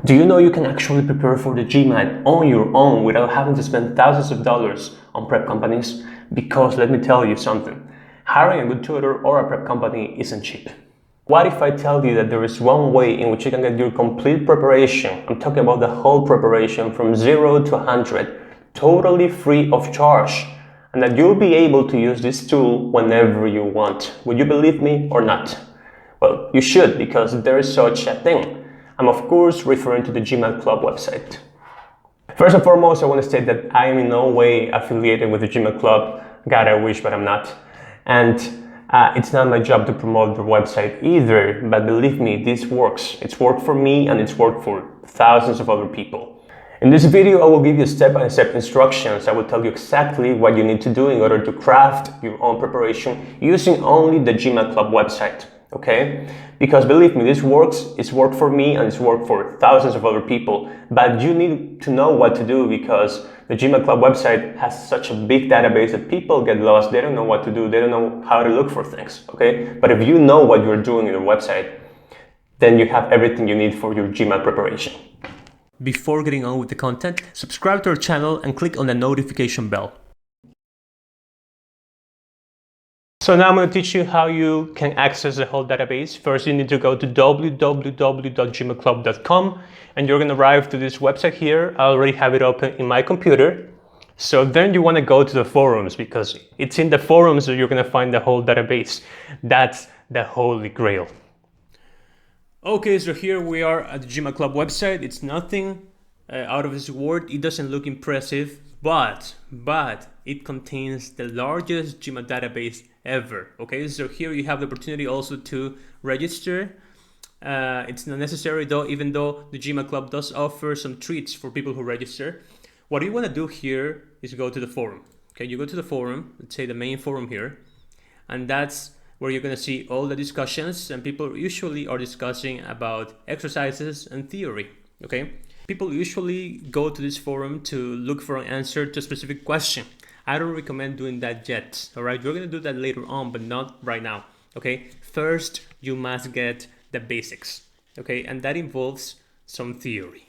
Do you know you can actually prepare for the GMAT on your own without having to spend thousands of dollars on prep companies? Because let me tell you something, hiring a good tutor or a prep company isn't cheap. What if I tell you that there is one way in which you can get your complete preparation? I'm talking about the whole preparation from 0 to 100, totally free of charge, and that you'll be able to use this tool whenever you want. Would you believe me or not? Well, you should, because there is such a thing. I'm of course referring to the GMAT Club website. First and foremost, I want to state that I am in no way affiliated with the GMAT Club. God, I wish, but I'm not. And it's not my job to promote the website either, but believe me, this works. It's worked for me and it's worked for thousands of other people. In this video, I will give you step-by-step instructions. I will tell you exactly what you need to do in order to craft your own preparation using only the GMAT Club website. Okay? Because believe me, this works. It's worked for me and it's worked for thousands of other people. But you need to know what to do because the GMAT Club website has such a big database that people get lost. They don't know what to do. They don't know how to look for things. Okay? But if you know what you're doing in your website, then you have everything you need for your GMAT preparation. Before getting on with the content, subscribe to our channel and click on the notification bell. So now I'm going to teach you how you can access the whole database. First, you need to go to www.gmatclub.com and you're going to arrive to this website here. I already have it open in my computer. So then you want to go to the forums because it's in the forums that you're going to find the whole database. That's the holy grail. Okay, so here we are at the GMAT Club website. It's nothing out of this world. It doesn't look impressive, but it contains the largest GMAT database ever. Okay, so here you have the opportunity also to register. It's not necessary though, even though the GMAT Club does offer some treats for people who register. What you want to do here is go to the forum. Okay, you go to the forum, let's say the main forum here, and that's where you're going to see all the discussions, and people usually are discussing about exercises and theory. Okay, people usually go to this forum to look for an answer to a specific question. I don't recommend doing that yet. All right, you're going to do that later on, but not right now. Okay, first you must get the basics. Okay, and that involves some theory.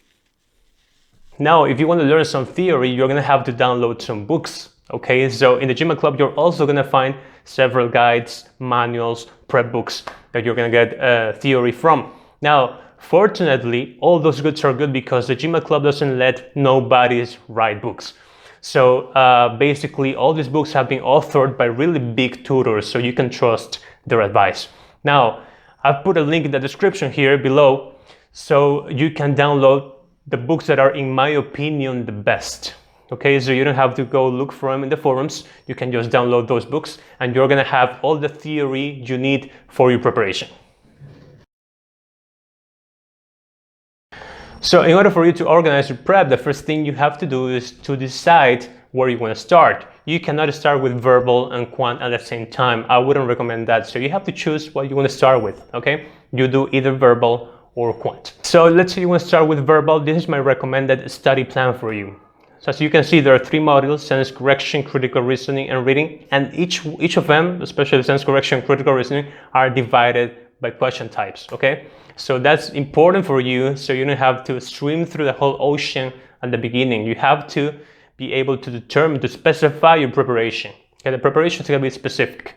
Now, if you want to learn some theory, you're going to have to download some books. Okay, so in the GMAT Club, you're also going to find several guides, manuals, prep books that you're going to get theory from. Now, fortunately, all those goods are good because the GMAT Club doesn't let nobodies write books. So basically, all these books have been authored by really big tutors, so you can trust their advice. Now, I've put a link in the description here below, so you can download the books that are, in my opinion, the best. Okay, so you don't have to go look for them in the forums. You can just download those books and you're going to have all the theory you need for your preparation. So in order for you to organize your prep, the first thing you have to do is to decide where you want to start. You cannot start with verbal and quant at the same time. I wouldn't recommend that. So you have to choose what you want to start with, okay? You do either verbal or quant. So let's say you want to start with verbal. This is my recommended study plan for you. So as you can see, there are 3 modules: sentence correction, critical reasoning, and reading. And each of them, especially sentence correction and critical reasoning, are divided by question types, okay? So that's important for you, so you don't have to swim through the whole ocean at the beginning. You have to be able to determine, to specify your preparation. Okay, the preparation is going to be specific.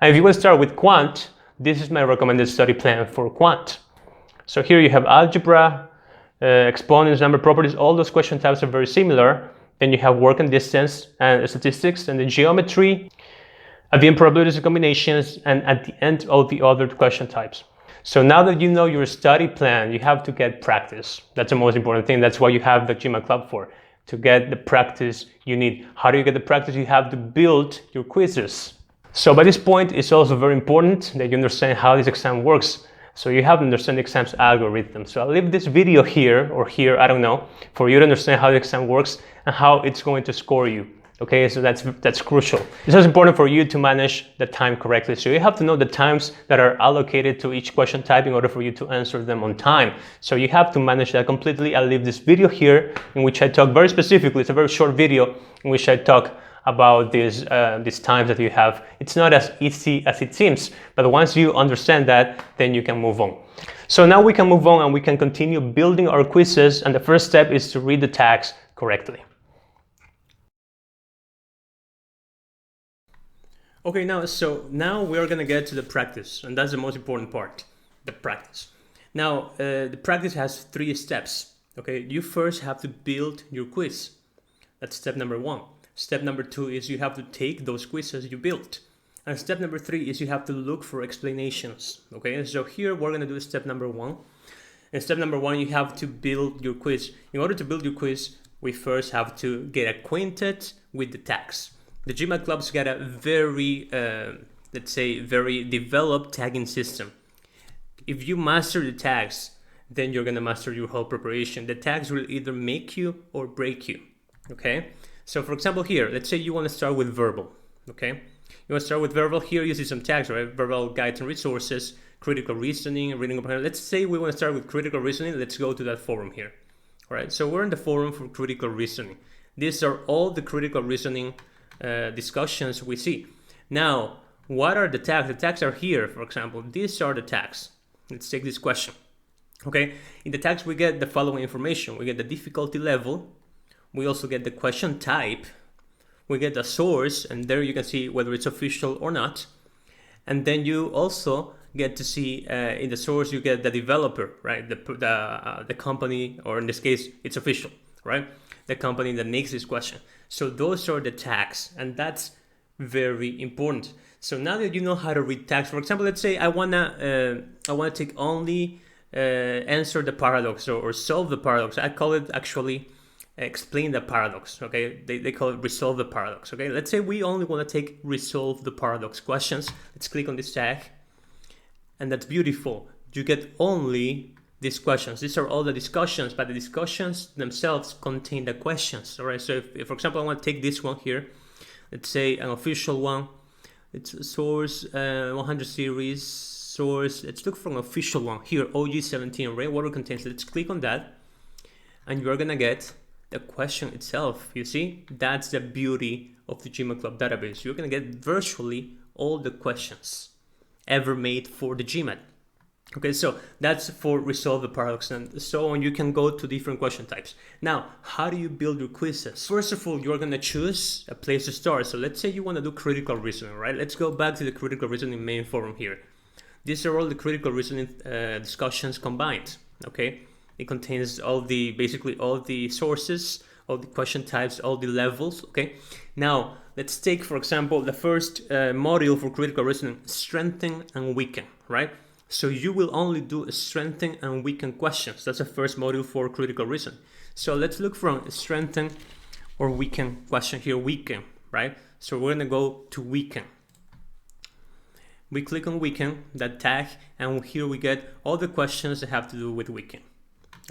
And if you want to start with quant, this is my recommended study plan for quant. So here you have algebra, exponents, number properties, all those question types are very similar. Then you have work and distance and statistics and the geometry, at the end probabilities and combinations, and at the end all the other question types. So now that you know your study plan, you have to get practice. That's the most important thing. That's why you have the GMAT Club for, to get the practice you need. How do you get the practice? You have to build your quizzes. So by this point, it's also very important that you understand how this exam works. So you have to understand the exam's algorithm. So I'll leave this video here or here, I don't know, for you to understand how the exam works and how it's going to score you. Okay, so that's crucial. It's also important for you to manage the time correctly. So you have to know the times that are allocated to each question type in order for you to answer them on time. So you have to manage that completely. I'll leave this video here in which I talk very specifically, it's a very short video in which I talk about these times that you have. It's not as easy as it seems, but once you understand that, then you can move on. So now we can move on and we can continue building our quizzes, and the first step is to read the tags correctly. Okay, now we're gonna get to the practice, and that's the most important part, the practice. Now, the practice has 3 steps, okay? You first have to build your quiz. That's step number 1. Step number 2 is you have to take those quizzes you built. And step number 3 is you have to look for explanations, okay? So here we're gonna do step number 1. In step number 1, you have to build your quiz. In order to build your quiz, we first have to get acquainted with the tags. The GMAT club's got a very, let's say, very developed tagging system. If you master the tags, then you're gonna master your whole preparation. The tags will either make you or break you, okay? So for example here, let's say you wanna start with verbal, okay? You wanna start with verbal, here you see some tags, right? Verbal guides and resources, critical reasoning, reading comprehension. Let's say we wanna start with critical reasoning, let's go to that forum here, all right? So we're in the forum for critical reasoning. These are all the critical reasoning discussions we see. Now, what are the tags? The tags are here, for example. These are the tags. Let's take this question. Okay, in the tags we get the following information. We get the difficulty level. We also get the question type. We get the source, and there you can see whether it's official or not. And then you also get to see in the source you get the developer, right? The company, or in this case, it's official, right? The company that makes this question. So those are the tags, and that's very important. So now that you know how to read tags, for example, let's say I wanna take only answer the paradox or solve the paradox. I call it actually explain the paradox. Okay, they call it resolve the paradox. Okay, let's say we only want to take resolve the paradox questions. Let's click on this tag, and that's beautiful. You get only these questions. These are all the discussions, but the discussions themselves contain the questions. All right. So if for example I want to take this one here, let's say an official one. It's a source 100 series source. Let's look for an official one here. OG17 rainwater contains. Let's click on that, and you're gonna get the question itself. You see, that's the beauty of the GMAT Club database. You're gonna get virtually all the questions ever made for the GMAT. Okay, so that's for resolve the paradox and so on. You can go to different question types. Now, how do you build your quizzes? First of all, you're gonna choose a place to start. So let's say you wanna do critical reasoning, right? Let's go back to the critical reasoning main forum here. These are all the critical reasoning discussions combined, okay? It contains basically all the sources, all the question types, all the levels, okay? Now, let's take, for example, the first module for critical reasoning, strengthen and weaken, right? So you will only do strengthen and weaken questions. That's the first module for critical reasoning. So let's look from strengthen or weaken question here, weaken, right? So we're gonna go to weaken. We click on weaken, that tag, and here we get all the questions that have to do with weaken.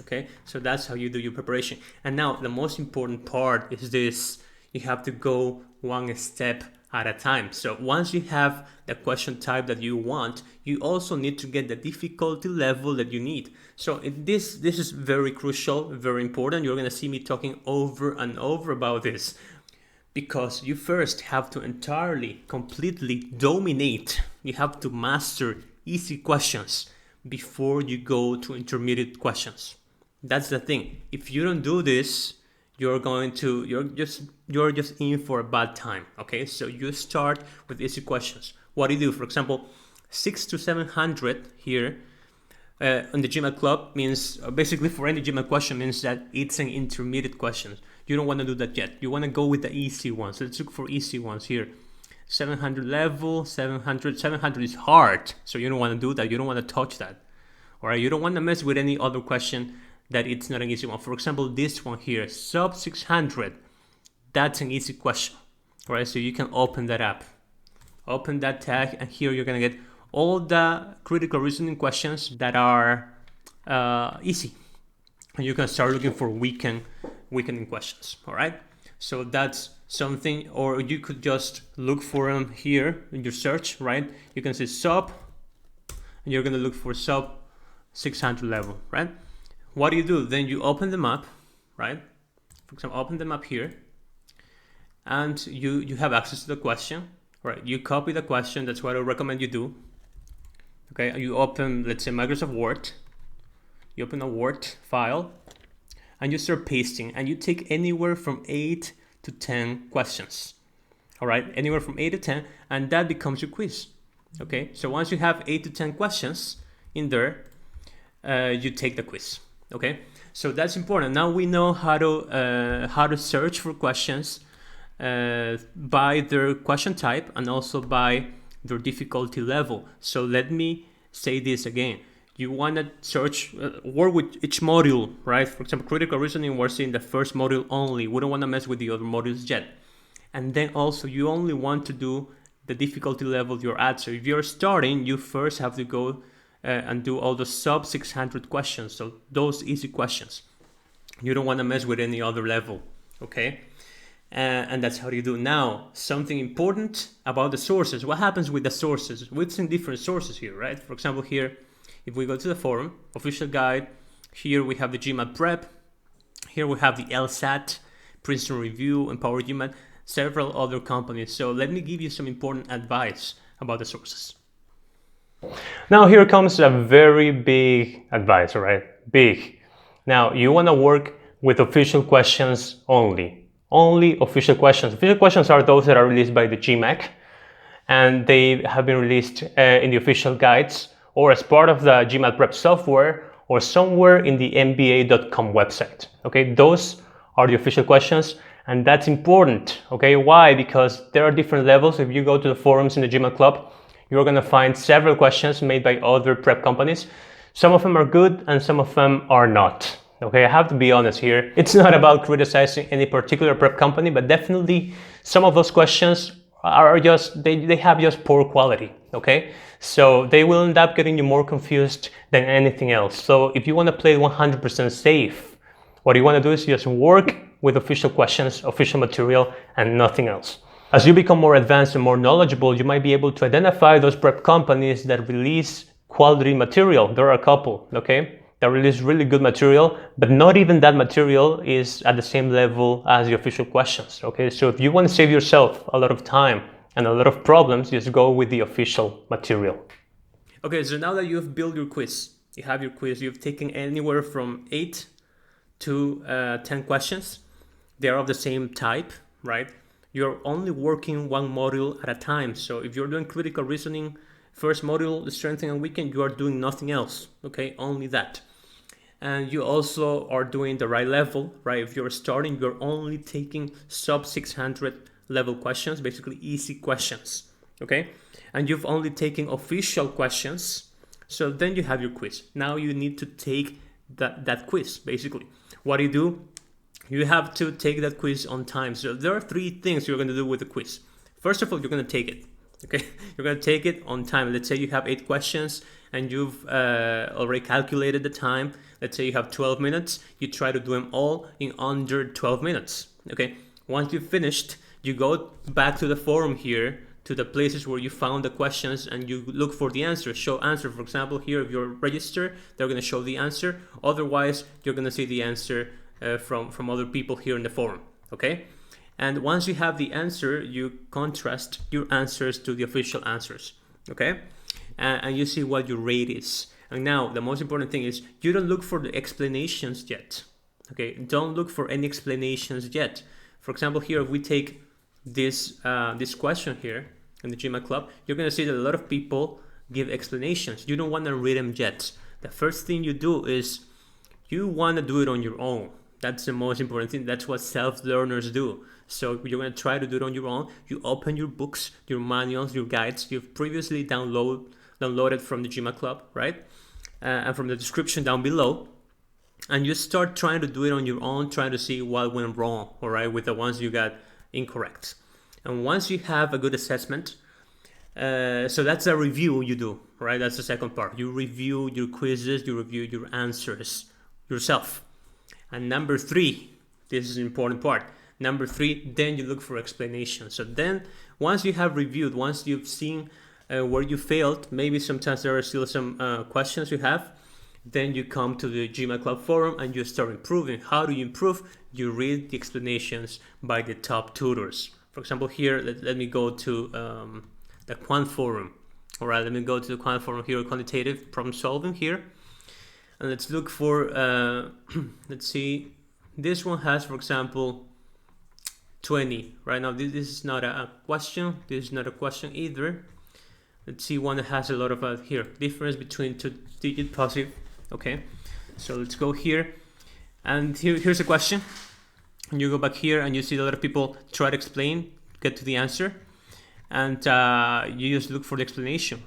Okay, so that's how you do your preparation. And now the most important part is this: you have to go one step at a time. So once you have the question type that you want, you also need to get the difficulty level that you need. So this is very crucial, very important. You're gonna see me talking over and over about this, because you first have to entirely, completely dominate. You have to master easy questions before you go to intermediate questions. That's the thing. If you don't do this, you're just in for a bad time. Okay, so you start with easy questions. What do you do? For example, 600 to 700 here on the GMAT club means basically for any GMAT question means that it's an intermediate question. You don't want to do that yet. You want to go with the easy ones. So let's look for easy ones here. 700 level, 700 is hard, so you don't want to do that. You don't want to touch that. All right, you don't want to mess with any other question that it's not an easy one. For example, this one here, sub 600, that's an easy question. All right, so you can open that up, open that tag, and here you're gonna get all the critical reasoning questions that are easy, and you can start looking for weakening questions. All right, so that's something. Or you could just look for them here in your search, right? You can say sub, and you're gonna look for sub 600 level, right? What do? Then you open them up, right? For example, open them up here, and you have access to the question, right? You copy the question. That's what I recommend you do. Okay, you open, let's say, Microsoft Word. You open a Word file, and you start pasting, and you take anywhere from 8 to 10 questions. All right, anywhere from 8 to 10, and that becomes your quiz. Okay, so once you have 8 to 10 questions in there, you take the quiz. Okay, so that's important. Now we know how to search for questions by their question type and also by their difficulty level. So let me say this again. You want to search, work with each module, right? For example, critical reasoning, we're seeing the first module only. We don't want to mess with the other modules yet. And then also you only want to do the difficulty level you're at. So if you're starting, you first have to go and do all the sub 600 questions. So those easy questions. You don't want to mess with any other level, okay? And that's how you do. Now, something important about the sources. What happens with the sources? We've seen different sources here, right? For example, here, if we go to the forum, official guide, here we have the GMAT prep. Here we have the LSAT, Princeton Review, and Power GMAT, several other companies. So let me give you some important advice about the sources. Now here comes a very big advice, all right? Big. Now you want to work with official questions only. Only official questions. Official questions are those that are released by the GMAT, and they have been released in the official guides or as part of the GMAT prep software or somewhere in the MBA.com website. Okay, those are the official questions, and that's important. Okay, why? Because there are different levels. If you go to the forums in the GMAT club, you're going to find several questions made by other prep companies. Some of them are good and some of them are not. Okay, I have to be honest here. It's not about criticizing any particular prep company, but definitely some of those questions are just, they have just poor quality. Okay, so they will end up getting you more confused than anything else. So if you want to play 100% safe, what you want to do is just work with official questions, official material, and nothing else. As you become more advanced and more knowledgeable, you might be able to identify those prep companies that release quality material. There are a couple, okay, that release really good material, but not even that material is at the same level as the official questions, okay? So if you want to save yourself a lot of time and a lot of problems, just go with the official material. Okay, so now that you've built your quiz, you have your quiz, you've taken anywhere from 8 to 10 questions. They're of the same type, right? You're only working one module at a time. So if you're doing critical reasoning, first module, the strengthening and weakening, you are doing nothing else, okay? Only that. And you also are doing the right level, right? If you're starting, you're only taking sub 600 level questions, basically easy questions, okay? And you've only taken official questions. So then you have your quiz. Now you need to take that quiz, basically. What do? You have to take that quiz on time. So there are 3 things you're going to do with the quiz. First of all, you're going to take it, okay? You're going to take it on time. Let's say you have 8 questions and you've already calculated the time. Let's say you have 12 minutes. You try to do them all in under 12 minutes, okay? Once you've finished, you go back to the forum here, to the places where you found the questions, and you look for the answer. Show answer, for example, here if you're registered, they're going to show the answer. Otherwise, you're going to see the answer from other people here in the forum, okay? And once you have the answer, you contrast your answers to the official answers, okay? And you see what your rate is. And now the most important thing is you don't look for the explanations yet, okay? Don't look for any explanations yet. For example, here if we take this question here in the GMAT club, you're going to see that a lot of people give explanations. You don't want to read them yet. The first thing you do is you want to do it on your own. That's the most important thing. That's what self-learners do. So you're going to try to do it on your own. You open your books, your manuals, your guides you've previously downloaded from the GMAT club, right? And from the description down below. And you start trying to do it on your own, trying to see what went wrong, all right, with the ones you got incorrect. And once you have a good assessment, so that's a review you do, right? That's the second part. You review your quizzes, you review your answers yourself. And number 3, this is an important part. Number 3, then you look for explanations. So then once you have reviewed, once you've seen where you failed, maybe sometimes there are still some questions you have, Then you come to the GMAT Club forum and you start improving. How do you improve? You read the explanations by the top tutors. For example, here, let me go to the Quant forum. All right, let me go to the Quant forum here, quantitative problem solving here. And let's look for, let's see, this one has, for example, 20. Right now, this is not a question. This is not a question either. Let's see one that has a lot of, here, difference between two-digit positive. Okay, so let's go here. And here's a question. And you go back here and you see a lot of people try to explain, get to the answer. And you just look for the explanation.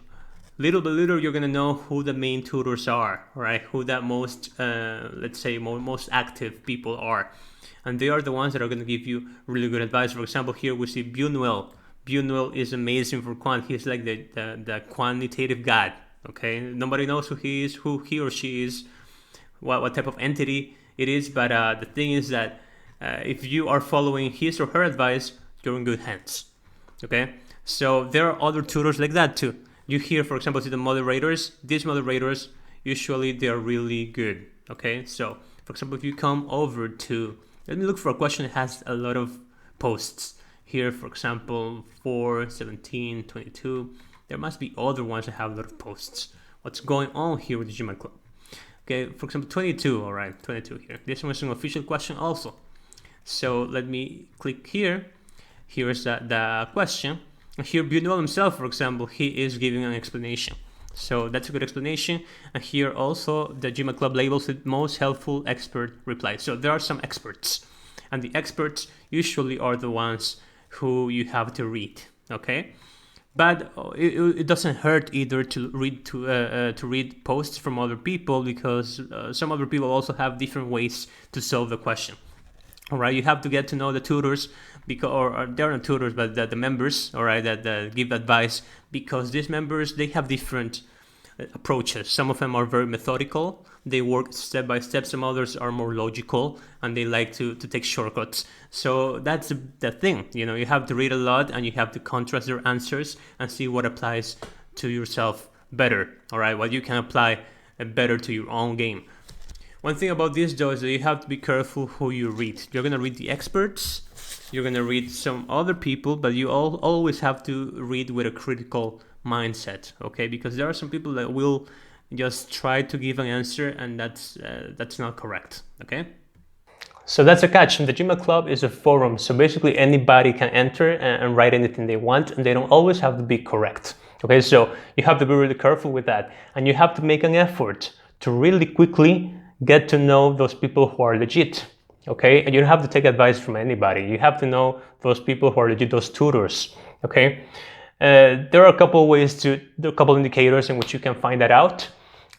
Little by little, you're gonna know who the main tutors are, right? Who that most, let's say, most active people are. And they are the ones that are gonna give you really good advice. For example, here we see Buñuel. Buñuel is amazing for quant. He's like the quantitative god, okay? Nobody knows who he is, who he or she is, what type of entity it is, but the thing is that if you are following his or her advice, you're in good hands, okay? So there are other tutors like that too. You hear, for example, see the moderators. These moderators, usually they are really good, okay? So, for example, if you come over to, let me look for a question that has a lot of posts. Here, for example, 4, 17, 22. There must be other ones that have a lot of posts. What's going on here with the GMAT Club? Okay, for example, 22, all right, 22 here. This one is an official question also. So let me click here. Here's the question. Here, Buñuel himself, for example, he is giving an explanation. So that's a good explanation. And here also, the GMAT Club labels it most helpful expert reply. So there are some experts. And the experts usually are the ones who you have to read, okay? But it doesn't hurt either to read posts from other people, because some other people also have different ways to solve the question. All right, you have to get to know the tutors, because or they're not tutors, but the members, all right, that give advice, because these members, they have different approaches. Some of them are very methodical, they work step by step. Some others are more logical and they like to take shortcuts. So that's the thing, you know, you have to read a lot and you have to contrast their answers and see what applies to yourself better, all right, what you can apply better to your own game. One thing about this though is that you have to be careful who you read. You're gonna read the experts, you're gonna read some other people, but you always have to read with a critical mindset, okay? Because there are some people that will just try to give an answer, and that's not correct, okay? So that's a catch. The GMAT Club is a forum, so basically anybody can enter and write anything they want, and they don't always have to be correct, okay? So you have to be really careful with that, and you have to make an effort to really quickly get to know those people who are legit, okay? And you don't have to take advice from anybody. You have to know those people who are legit, those tutors, okay? There are a couple indicators in which you can find that out.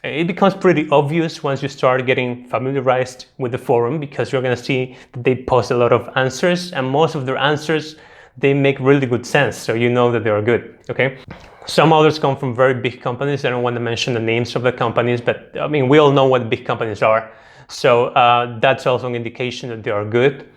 It becomes pretty obvious once you start getting familiarized with the forum, because you're going to see that they post a lot of answers, and most of their answers, they make really good sense, so you know that they are good, okay? Some others come from very big companies. I don't want to mention the names of the companies, but I mean, we all know what big companies are. So that's also an indication that they are good.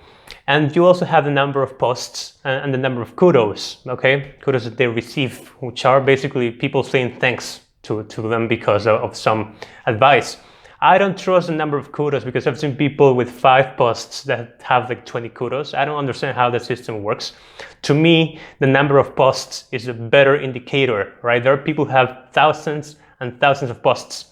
And you also have the number of posts and the number of kudos, okay? Kudos that they receive, which are basically people saying thanks to them because of some advice. I don't trust the number of kudos, because I've seen people with 5 posts that have like 20 kudos. I don't understand how the system works. To me, the number of posts is a better indicator, right? There are people who have thousands and thousands of posts.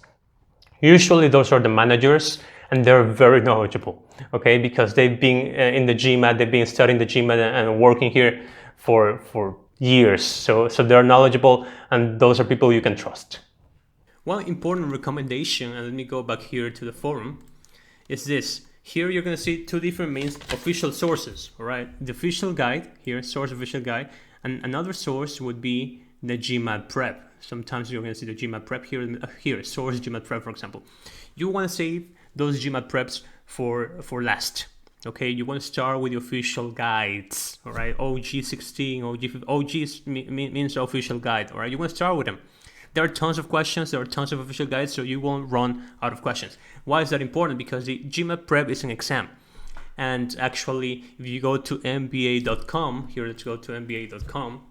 Usually those are the managers, and they're very knowledgeable, okay? Because they've been in the GMAT, they've been studying the GMAT and working here for years. So they're knowledgeable, and those are people you can trust. One important recommendation, and let me go back here to the forum, is this. Here you're going to see 2 different main official sources, all right? The official guide here, source official guide, and another source would be the GMAT prep. Sometimes you're going to see the GMAT prep here, source GMAT prep, for example. You want to save those GMAT preps for last, okay? You want to start with the official guides, all right? OG16, OG means official guide, all right? You want to start with them. There are tons of questions, there are tons of official guides, so you won't run out of questions. Why is that important? Because the GMAT prep is an exam. And actually, if you go to mba.com, here let's go to mba.com,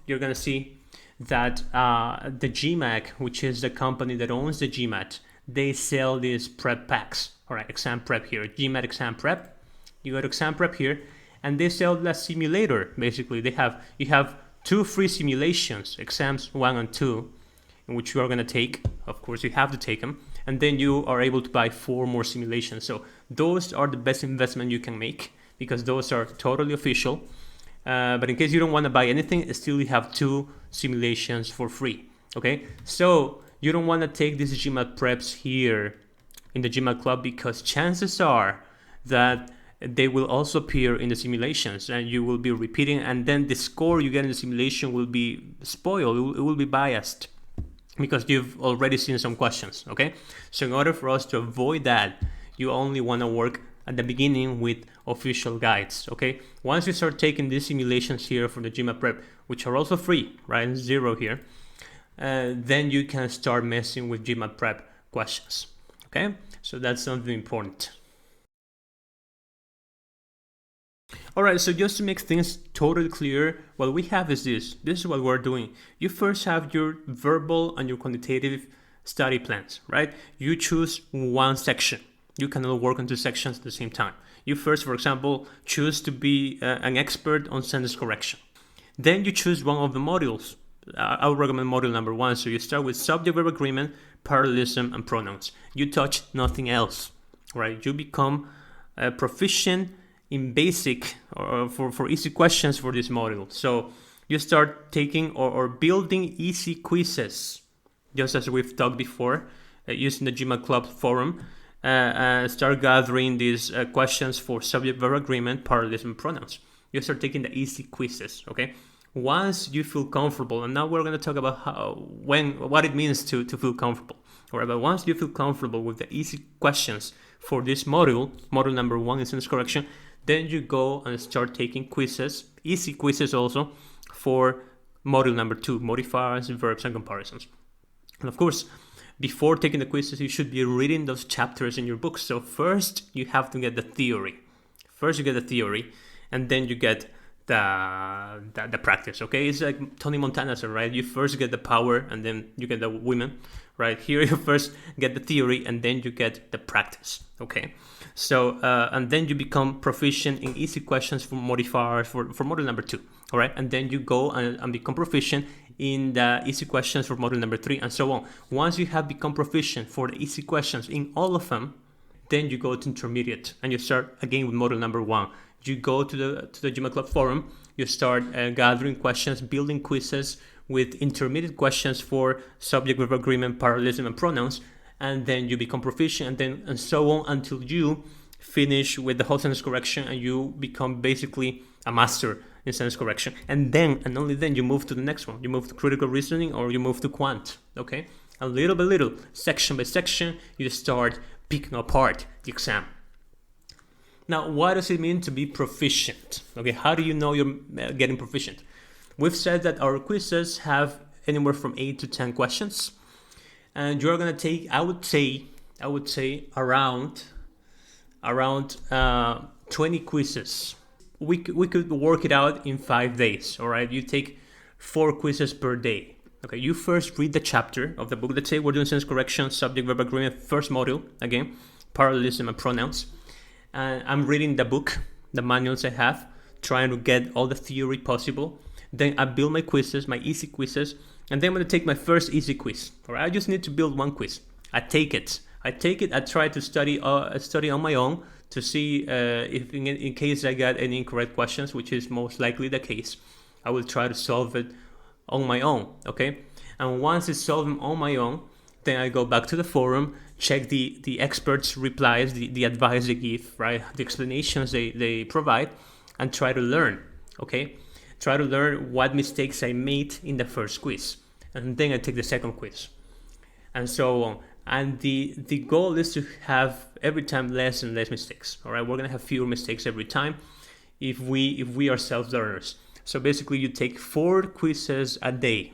you're gonna see that the GMAT, which is the company that owns the GMAT, they sell these prep packs. All right, exam prep here, GMAT exam prep. You go to exam prep here, and they sell the simulator. Basically, you have 2 free simulations, exams 1 and 2, in which you are going to take. Of course, you have to take them, and then you are able to buy 4 more simulations. So those are the best investment you can make, because those are totally official. But in case you don't want to buy anything, still you have 2 simulations for free. Okay, so you don't want to take these GMAT preps here in the GMAT club, because chances are that they will also appear in the simulations and you will be repeating, and then the score you get in the simulation will be spoiled. It will be biased because you've already seen some questions. Okay, so in order for us to avoid that, you only want to work at the beginning with official guides. Okay, once you start taking these simulations here for the GMAT prep, which are also free, right, 0 here, then you can start messing with GMAT prep questions. Okay, so that's something important. All right, so just to make things totally clear, what we have is this. This is what we're doing. You first have your verbal and your quantitative study plans, right? You choose one section. You cannot work on 2 sections at the same time. You first, for example, choose to be an expert on sentence correction. Then you choose one of the modules. I would recommend module number 1. So you start with subject-verb agreement, parallelism, and pronouns. You touch nothing else, right? You become proficient in basic or for easy questions for this module. So you start taking or building easy quizzes, just as we've talked before, using the GMAT Club forum. Start gathering these questions for subject-verb agreement, parallelism, pronouns. You start taking the easy quizzes, okay? Once you feel comfortable, and now we're going to talk about what it means to feel comfortable. All right, but once you feel comfortable with the easy questions for this module number 1 in sentence correction, then you go and start taking quizzes, easy quizzes also, for module number 2, modifiers, verbs, and comparisons. And of course, before taking the quizzes, you should be reading those chapters in your book. So first, you have to get the theory. First, you get the theory, and then you get the practice. Okay, it's like Tony Montana said, right? You first get the power, and then you get the women. Right here, you first get the theory, and then you get the practice. Okay, so and then you become proficient in easy questions for modifiers for module number 2. All right, and then you go and become proficient in the easy questions for module number 3, and so on. Once you have become proficient for the easy questions in all of them, then you go to intermediate, and you start again with module number 1. You go to the GMAT Club forum. You start gathering questions, building quizzes with intermediate questions for subject-verb agreement, parallelism, and pronouns, and then you become proficient, and so on until you finish with the whole sentence correction, and you become basically a master in sentence correction. And then, and only then, you move to the next one. You move to critical reasoning, or you move to quant. Okay, and little by little, section by section, you start picking apart the exam. Now, what does it mean to be proficient? Okay, how do you know you're getting proficient? We've said that our quizzes have anywhere from 8 to 10 questions, and you're gonna take, I would say around 20 quizzes. We could work it out in 5 days. All right, you take 4 quizzes per day. Okay, you first read the chapter of the book. Let's say we're doing sentence correction, subject-verb agreement, first module, again, parallelism and pronouns. And I'm reading the book, the manuals I have, trying to get all the theory possible. Then I build my quizzes, my easy quizzes, and then I'm going to take my first easy quiz. All right, I just need to build one quiz. I take it. I try to study on my own to see if in case I got any incorrect questions, which is most likely the case. I will try to solve it on my own, okay? And once it's solved on my own, then I go back to the forum, check the experts' replies, the advice they give, right? The explanations they provide, and try to learn, okay? Try to learn what mistakes I made in the first quiz. And then I take the second quiz, and so on. And the goal is to have every time less and less mistakes, all right? We're gonna have fewer mistakes every time if we are self-learners. So basically you take 4 quizzes a day.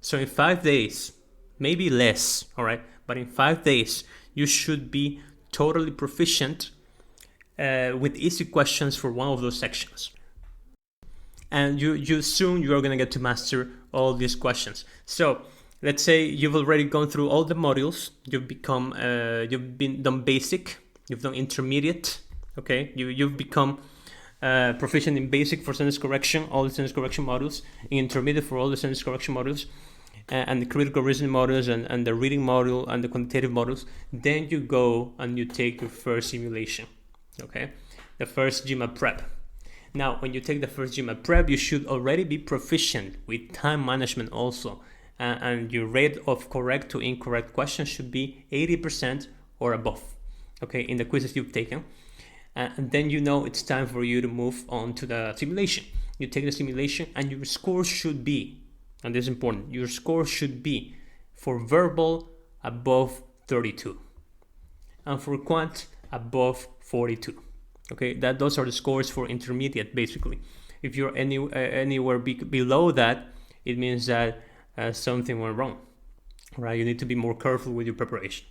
So in 5 days, maybe less, all right? But in 5 days, you should be totally proficient with easy questions for one of those sections. And you soon are gonna get to master all these questions. So let's say you've already gone through all the modules. You've been done basic, you've done intermediate, okay? You've become proficient in basic for sentence correction, all the sentence correction modules, in intermediate for all the sentence correction modules, and the critical reasoning modules, and the reading module, and the quantitative modules. Then you go and you take your first simulation, okay? The first GMAT prep. Now, when you take the first GMAT prep, you should already be proficient with time management also. And your rate of correct to incorrect questions should be 80% or above, okay, in the quizzes you've taken. And then you know it's time for you to move on to the simulation. You take the simulation and your score should be, and this is important, your score should be for verbal above 32 and for quant above 42. Okay, those are the scores for intermediate basically. If you're anywhere below that, it means that something went wrong, right? You need to be more careful with your preparation,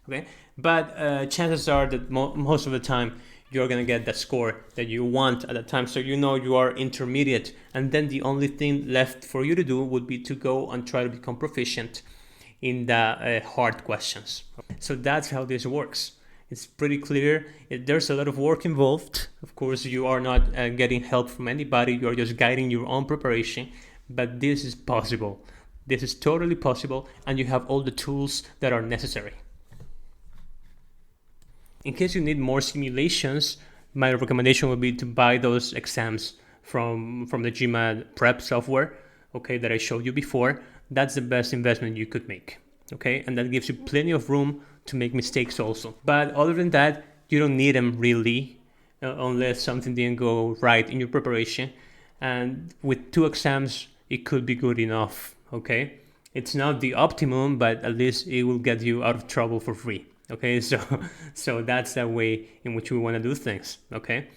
okay? But chances are that most of the time you're gonna get the score that you want at that time, so you know you are intermediate, and then the only thing left for you to do would be to go and try to become proficient in the hard questions. So that's how this works. It's pretty clear. There's a lot of work involved. Of course, you are not getting help from anybody. You're just guiding your own preparation, but this is possible. This is totally possible, and you have all the tools that are necessary. In case you need more simulations, my recommendation would be to buy those exams from the GMAT prep software, okay, that I showed you before. That's the best investment you could make, okay? And that gives you plenty of room to make mistakes also. But other than that, you don't need them really, unless something didn't go right in your preparation. And with 2 exams, it could be good enough, okay? It's not the optimum, but at least it will get you out of trouble for free, okay? So that's the way in which we want to do things, okay?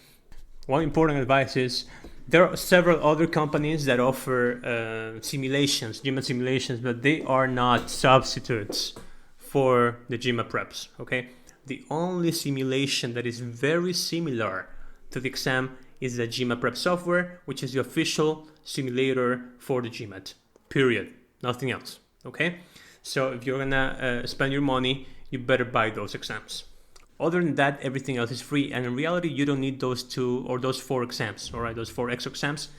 One important advice is there are several other companies that offer simulations, GMAT simulations, but they are not substitutes for the GMAT preps, okay? The only simulation that is very similar to the exam is the GMAT prep software, which is the official simulator for the GMAT, period, nothing else, okay? So if you're gonna spend your money, you better buy those exams. Other than that, everything else is free, and in reality, you don't need those 2 or those 4 exams, all right, those 4 extra exams.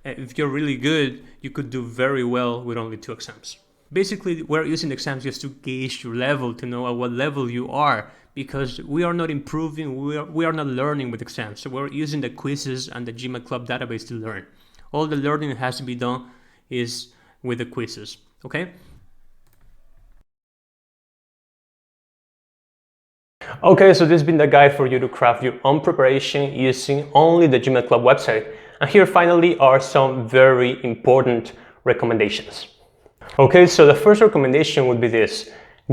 If you're really good, you could do very well with only 2 exams. Basically, we're using exams just to gauge your level, to know at what level you are, because we are not improving, we are not learning with exams. So we're using the quizzes and the GMAT Club database to learn. All the learning that has to be done is with the quizzes, okay? Okay, so this has been the guide for you to craft your own preparation using only the GMAT Club website. And here finally are some very important recommendations. Okay, so the first recommendation would be this: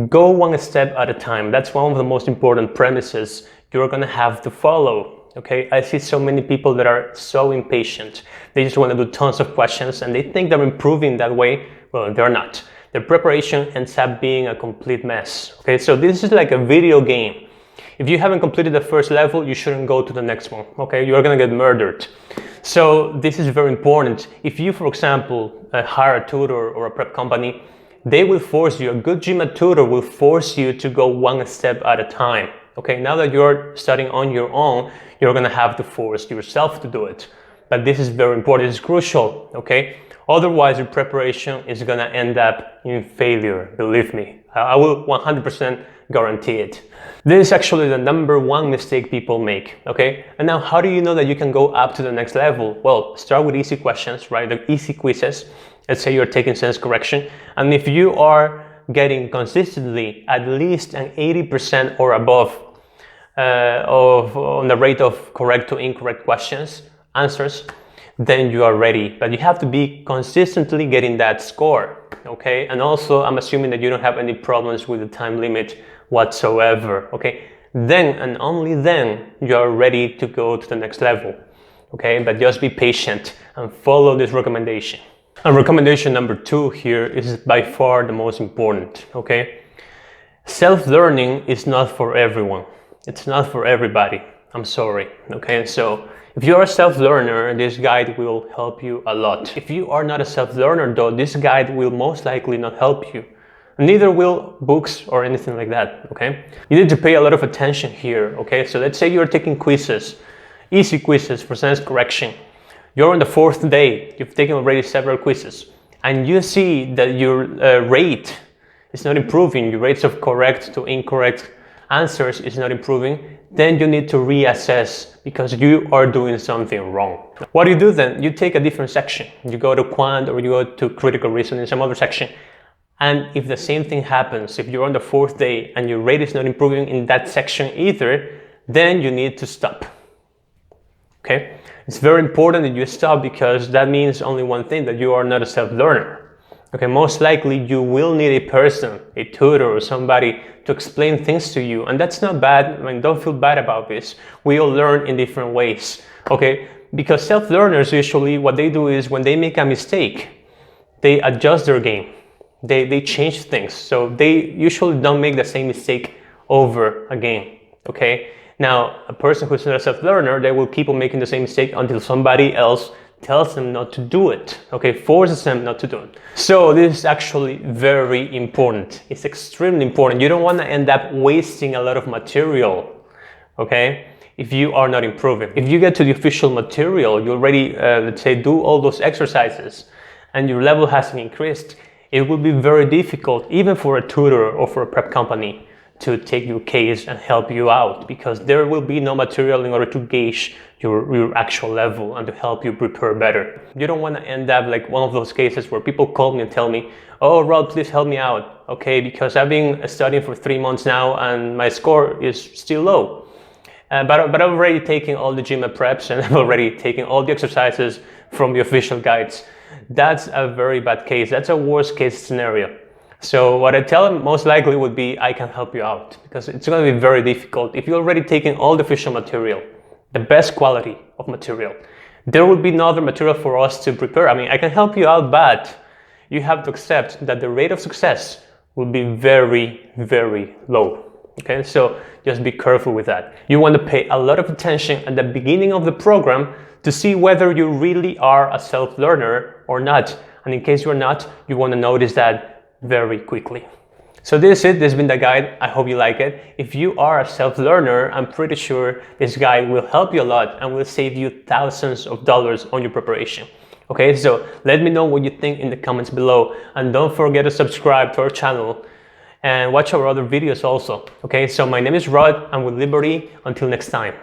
go one step at a time. That's one of the most important premises you're gonna have to follow. Okay, I see so many people that are so impatient. They just want to do tons of questions and they think they're improving that way. Well, they're not. Their preparation ends up being a complete mess. Okay, so this is like a video game. If you haven't completed the first level, you shouldn't go to the next one. Okay, you're gonna get murdered. So this is very important. If you, for example, hire a tutor or a prep company, they will force you, a good GMAT tutor will force you to go one step at a time. Okay, now that you're studying on your own, you're gonna have to force yourself to do it. But this is very important, it's crucial, okay? Otherwise, your preparation is gonna end up in failure, believe me. I will 100% guarantee it. This is actually the #1 mistake people make, okay? And now, how do you know that you can go up to the next level? Well, start with easy questions, right? The easy quizzes. Let's say you're taking sentence correction. And if you are getting consistently at least an 80% or above on the rate of correct to incorrect answers, then you are ready. But you have to be consistently getting that score, okay? And also, I'm assuming that you don't have any problems with the time limit whatsoever, okay? Then and only then you are ready to go to the next level, okay? But just be patient and follow this recommendation. And recommendation #2 here is by far the most important, okay? Self-learning is not for everyone. It's not for everybody. I'm sorry, okay? So If you're a self-learner, this guide will help you a lot. If you are not a self-learner though, this guide will most likely not help you. Neither will books or anything like that, okay? You need to pay a lot of attention here, okay? So let's say you're taking quizzes, easy quizzes for sentence correction. You're on the 4th day, you've taken already several quizzes, and you see that your rate is not improving, your rates of correct to incorrect answers is not improving, then you need to reassess because you are doing something wrong. What do you do then? You take a different section. You go to quant or you go to critical reasoning, some other section. And if the same thing happens, if you're on the 4th day and your rate is not improving in that section either, then you need to stop. Okay? It's very important that you stop because that means only one thing, that you are not a self-learner. Okay, most likely you will need a person, a tutor or somebody to explain things to you, and that's not bad. I mean, don't feel bad about this. We all learn in different ways, okay? Because self-learners usually what they do is when they make a mistake, they adjust their game. They change things, so they usually don't make the same mistake over again, okay? Now, a person who's not a self-learner, they will keep on making the same mistake until somebody else tells them not to do it, okay, forces them not to do it. So this is actually very important. It's extremely important. You don't want to end up wasting a lot of material, okay, if you are not improving. If you get to the official material, you already, let's say, do all those exercises and your level hasn't increased, it will be very difficult, even for a tutor or for a prep company, to take your case and help you out because there will be no material in order to gauge your actual level and to help you prepare better. You don't want to end up like one of those cases where people call me and tell me, oh Rod, please help me out, okay, because I've been studying for 3 months now and my score is still low. But I've already taken all the GMAT preps and I've already taken all the exercises from the official guides. That's a very bad case. That's a worst case scenario. So what I tell them most likely would be, I can help you out because it's going to be very difficult. If you're already taking all the official material, the best quality of material, there will be no other material for us to prepare. I mean, I can help you out, but you have to accept that the rate of success will be very, very low. Okay, so just be careful with that. You want to pay a lot of attention at the beginning of the program to see whether you really are a self-learner or not. And in case you're not, you want to notice that very quickly. So this is it. This has been the guide. I hope you like it. If you are a self-learner, I'm pretty sure this guide will help you a lot and will save you thousands of dollars on your preparation. Okay, so let me know what you think in the comments below, and don't forget to subscribe to our channel and watch our other videos also. Okay, so my name is Rod. I'm with Liberty. Until next time.